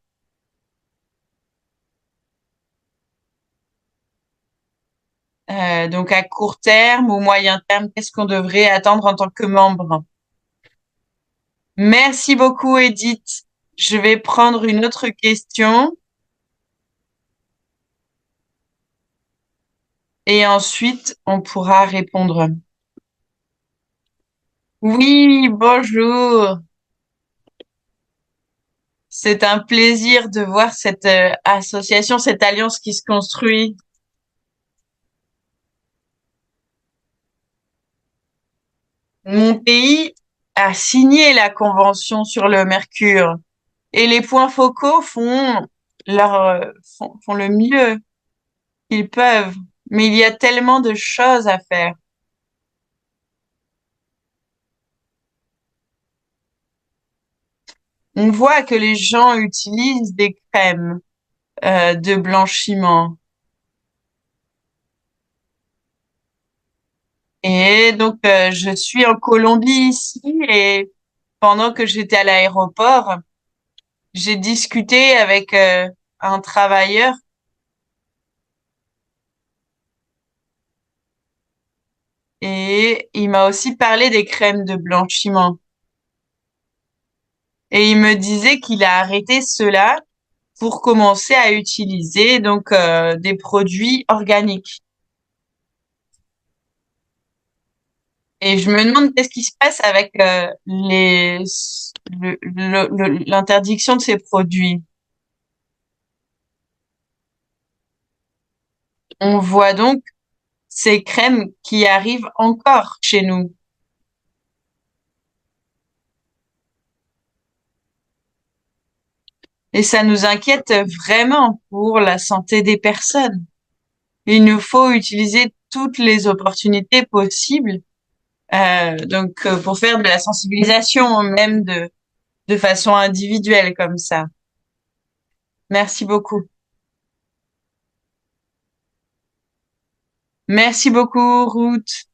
Donc à court terme ou moyen terme, qu'est-ce qu'on devrait attendre en tant que membre? Merci beaucoup, Edith. Je vais prendre une autre question et ensuite on pourra répondre. Oui, bonjour. C'est un plaisir de voir cette association, cette alliance qui se construit. Mon pays a signé la convention sur le mercure et les points focaux font le mieux qu'ils peuvent. Mais il y a tellement de choses à faire. On voit que les gens utilisent des crèmes de blanchiment. Et donc, je suis en Colombie ici et pendant que j'étais à l'aéroport, j'ai discuté avec un travailleur et il m'a aussi parlé des crèmes de blanchiment. Et il me disait qu'il a arrêté cela pour commencer à utiliser donc des produits organiques. Et je me demande qu'est-ce qui se passe avec l'interdiction de ces produits. On voit donc ces crèmes qui arrivent encore chez nous. Et ça nous inquiète vraiment pour la santé des personnes. Il nous faut utiliser toutes les opportunités possibles, pour faire de la sensibilisation, même de façon individuelle comme ça. Merci beaucoup. Merci beaucoup, Ruth.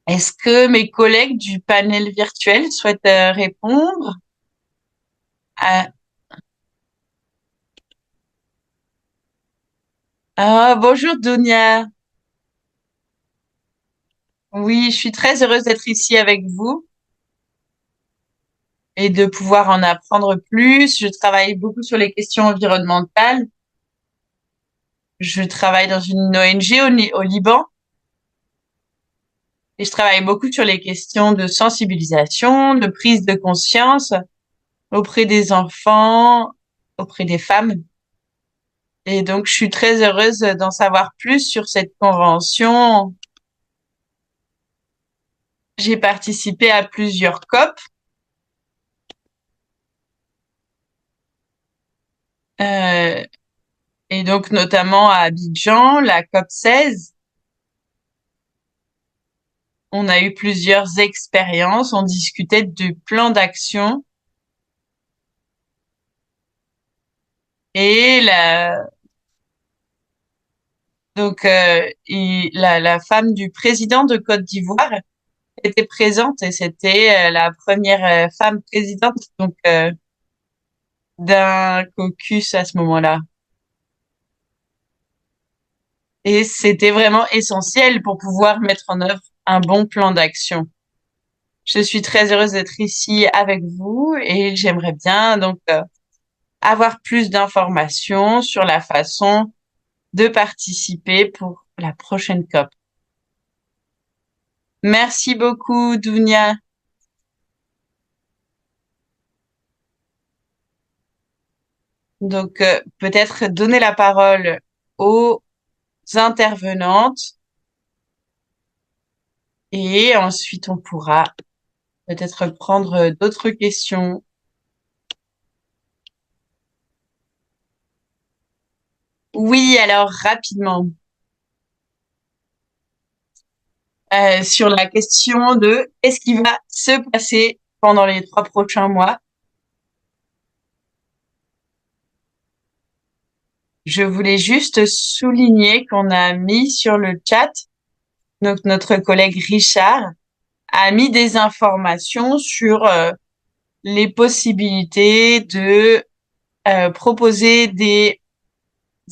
Est-ce que mes collègues du panel virtuel souhaitent répondre à... Ah, bonjour, Dunia. Oui, je suis très heureuse d'être ici avec vous et de pouvoir en apprendre plus. Je travaille beaucoup sur les questions environnementales. Je travaille dans une ONG au Liban et je travaille beaucoup sur les questions de sensibilisation, de prise de conscience auprès des enfants, auprès des femmes. Et donc, je suis très heureuse d'en savoir plus sur cette convention. J'ai participé à plusieurs COP, euh, et donc notamment à Abidjan, la COP 16. On a eu plusieurs expériences, on discutait du plan d'action et la femme du président de Côte d'Ivoire était présente et c'était la première femme présidente d'un caucus à ce moment-là. Et c'était vraiment essentiel pour pouvoir mettre en œuvre un bon plan d'action. Je suis très heureuse d'être ici avec vous et j'aimerais bien avoir plus d'informations sur la façon de participer pour la prochaine COP. Merci beaucoup, Dounia. Donc, peut-être donner la parole aux intervenantes et ensuite on pourra peut-être prendre d'autres questions. Oui, alors rapidement, sur la question de qu'est-ce qui va se passer pendant les 3 prochains mois. Je voulais juste souligner qu'on a mis sur le chat, donc notre collègue Richard a mis des informations sur les possibilités de proposer des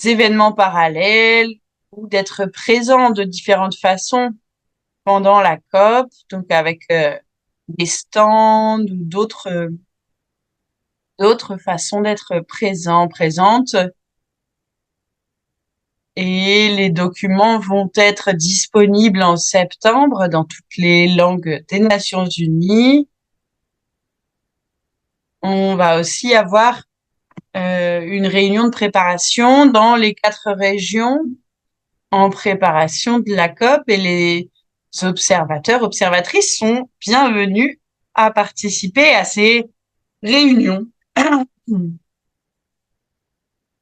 événements parallèles ou d'être présent de différentes façons pendant la COP, donc avec des stands ou d'autres façons d'être présent, présente. Et les documents vont être disponibles en septembre dans toutes les langues des Nations Unies. On va aussi avoir une réunion de préparation dans les 4 régions en préparation de la COP et les observateurs, observatrices sont bienvenus à participer à ces réunions.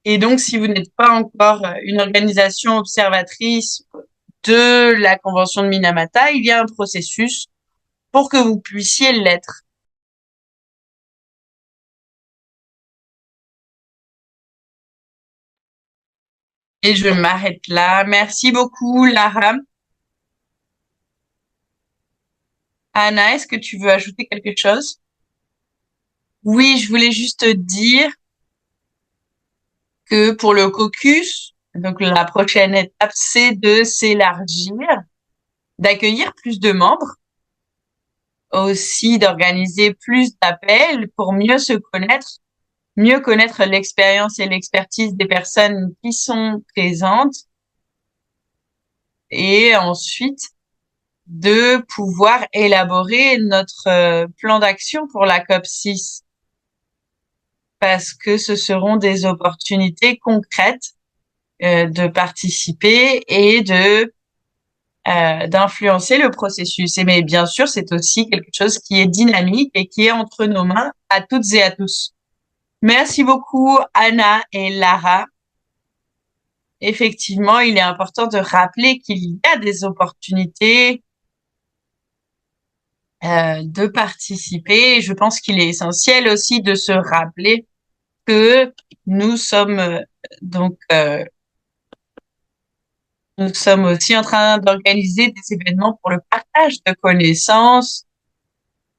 Et donc, si vous n'êtes pas encore une organisation observatrice de la Convention de Minamata, il y a un processus pour que vous puissiez l'être. Et je m'arrête là. Merci beaucoup, Lara. Anna, est-ce que tu veux ajouter quelque chose? Oui, je voulais juste dire que pour le caucus, donc la prochaine étape, c'est de s'élargir, d'accueillir plus de membres, aussi d'organiser plus d'appels pour mieux connaître l'expérience et l'expertise des personnes qui sont présentes et ensuite de pouvoir élaborer notre plan d'action pour la COP6 parce que ce seront des opportunités concrètes de participer et de d'influencer le processus. Et mais bien sûr, c'est aussi quelque chose qui est dynamique et qui est entre nos mains à toutes et à tous. Merci beaucoup, Anna et Lara. Effectivement, il est important de rappeler qu'il y a des opportunités de participer. Et je pense qu'il est essentiel aussi de se rappeler que nous sommes donc nous sommes aussi en train d'organiser des événements pour le partage de connaissances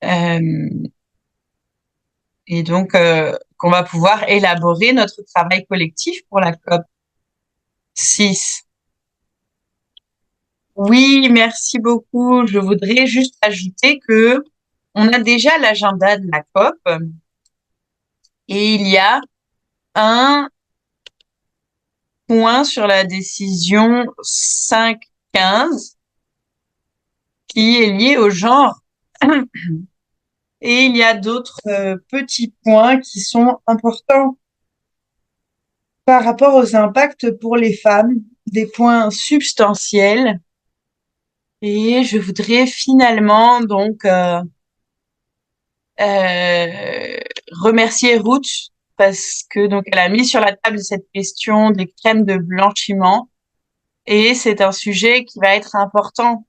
euh, et donc qu'on va pouvoir élaborer notre travail collectif pour la COP 6. Oui, merci beaucoup. Je voudrais juste ajouter que on a déjà l'agenda de la COP et il y a un point sur la décision 5.15 qui est lié au genre. Et il y a d'autres petits points qui sont importants par rapport aux impacts pour les femmes, des points substantiels. Et je voudrais finalement donc remercier Ruth parce que donc elle a mis sur la table cette question des crèmes de blanchiment et c'est un sujet qui va être important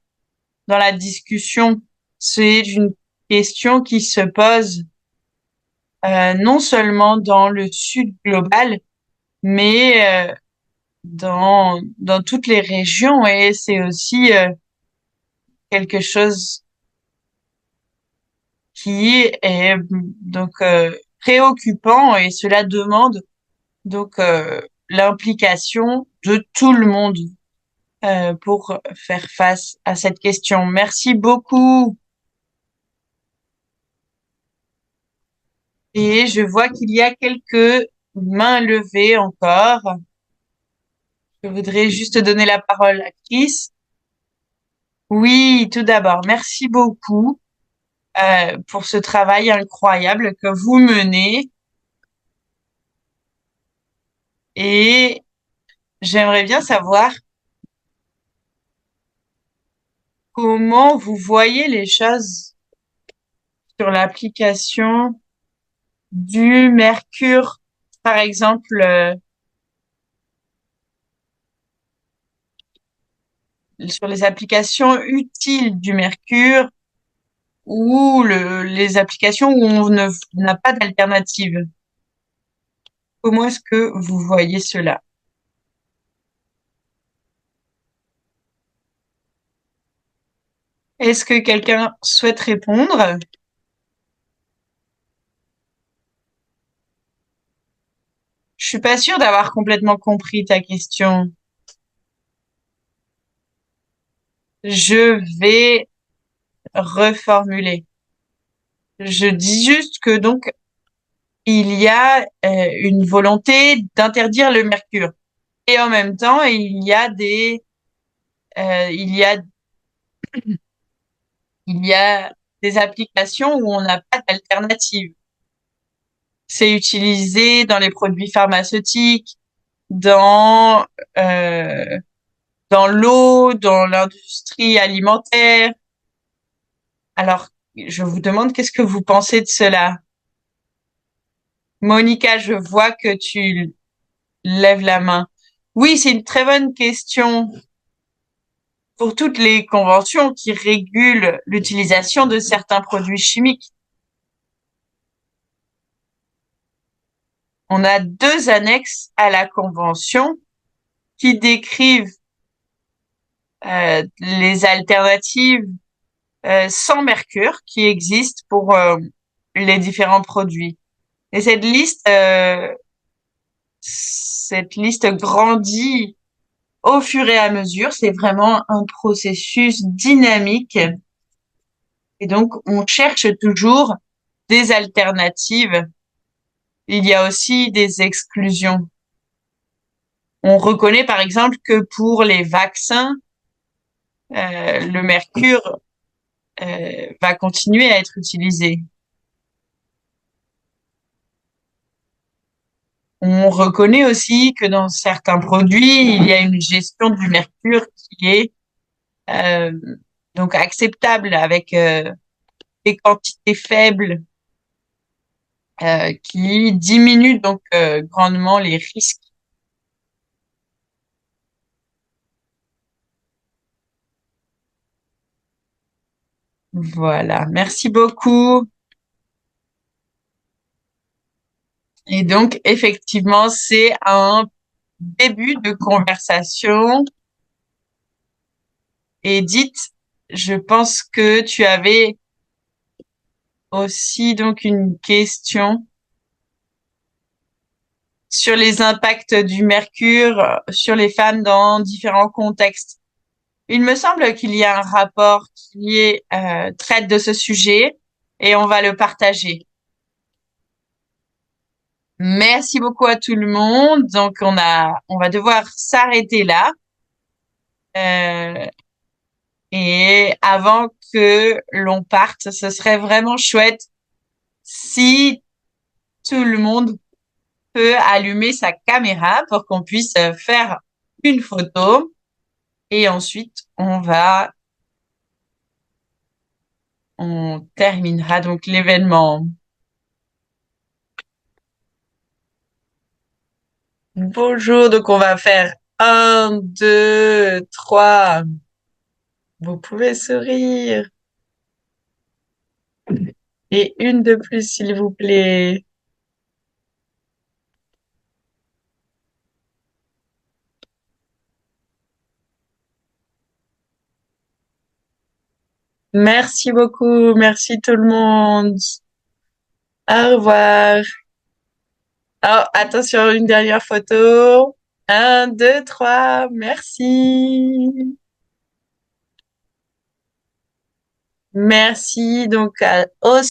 dans la discussion. C'est une question qui se pose non seulement dans le sud global, mais dans toutes les régions et c'est aussi quelque chose qui est donc préoccupant et cela demande donc l'implication de tout le monde pour faire face à cette question. Merci beaucoup. Et je vois qu'il y a quelques mains levées encore. Je voudrais juste donner la parole à Chris. Oui, tout d'abord, merci beaucoup pour ce travail incroyable que vous menez. Et j'aimerais bien savoir comment vous voyez les choses sur l'application du mercure, par exemple, sur les applications utiles du mercure ou les applications où n'a pas d'alternative. Comment est-ce que vous voyez cela? Est-ce que quelqu'un souhaite répondre? Je suis pas sûre d'avoir complètement compris ta question. Je vais reformuler. Je dis juste que donc il y a une volonté d'interdire le mercure et en même temps il y a il y a des applications où on n'a pas d'alternative. C'est utilisé dans les produits pharmaceutiques, dans euh, dans l'eau, dans l'industrie alimentaire. Alors, je vous demande qu'est-ce que vous pensez de cela? Monica, je vois que tu lèves la main. Oui, c'est une très bonne question. Pour toutes les conventions qui régulent l'utilisation de certains produits chimiques, on a deux annexes à la convention qui décrivent les alternatives sans mercure qui existent pour les différents produits. Et cette liste grandit au fur et à mesure. C'est vraiment un processus dynamique. Et donc, on cherche toujours des alternatives. Il y a aussi des exclusions. On reconnaît par exemple que pour les vaccins, le mercure va continuer à être utilisé. On reconnaît aussi que dans certains produits, il y a une gestion du mercure qui est euh, donc acceptable avec des quantités faibles qui diminuent donc grandement les risques. Voilà, merci beaucoup. Et donc, effectivement, c'est un début de conversation. Edith, je pense que tu avais aussi donc une question sur les impacts du mercure sur les femmes dans différents contextes. Il me semble qu'il y a un rapport traite de ce sujet et on va le partager. Merci beaucoup à tout le monde. Donc on va devoir s'arrêter là. Euh, et avant que l'on parte, ce serait vraiment chouette si tout le monde peut allumer sa caméra pour qu'on puisse faire une photo et ensuite on terminera donc l'événement. Bonjour, donc on va faire un, deux, trois. Vous pouvez sourire. Et une de plus, s'il vous plaît. Merci beaucoup. Merci tout le monde. Au revoir. Oh, attention, une dernière photo. Un, deux, trois. Merci. Merci donc aux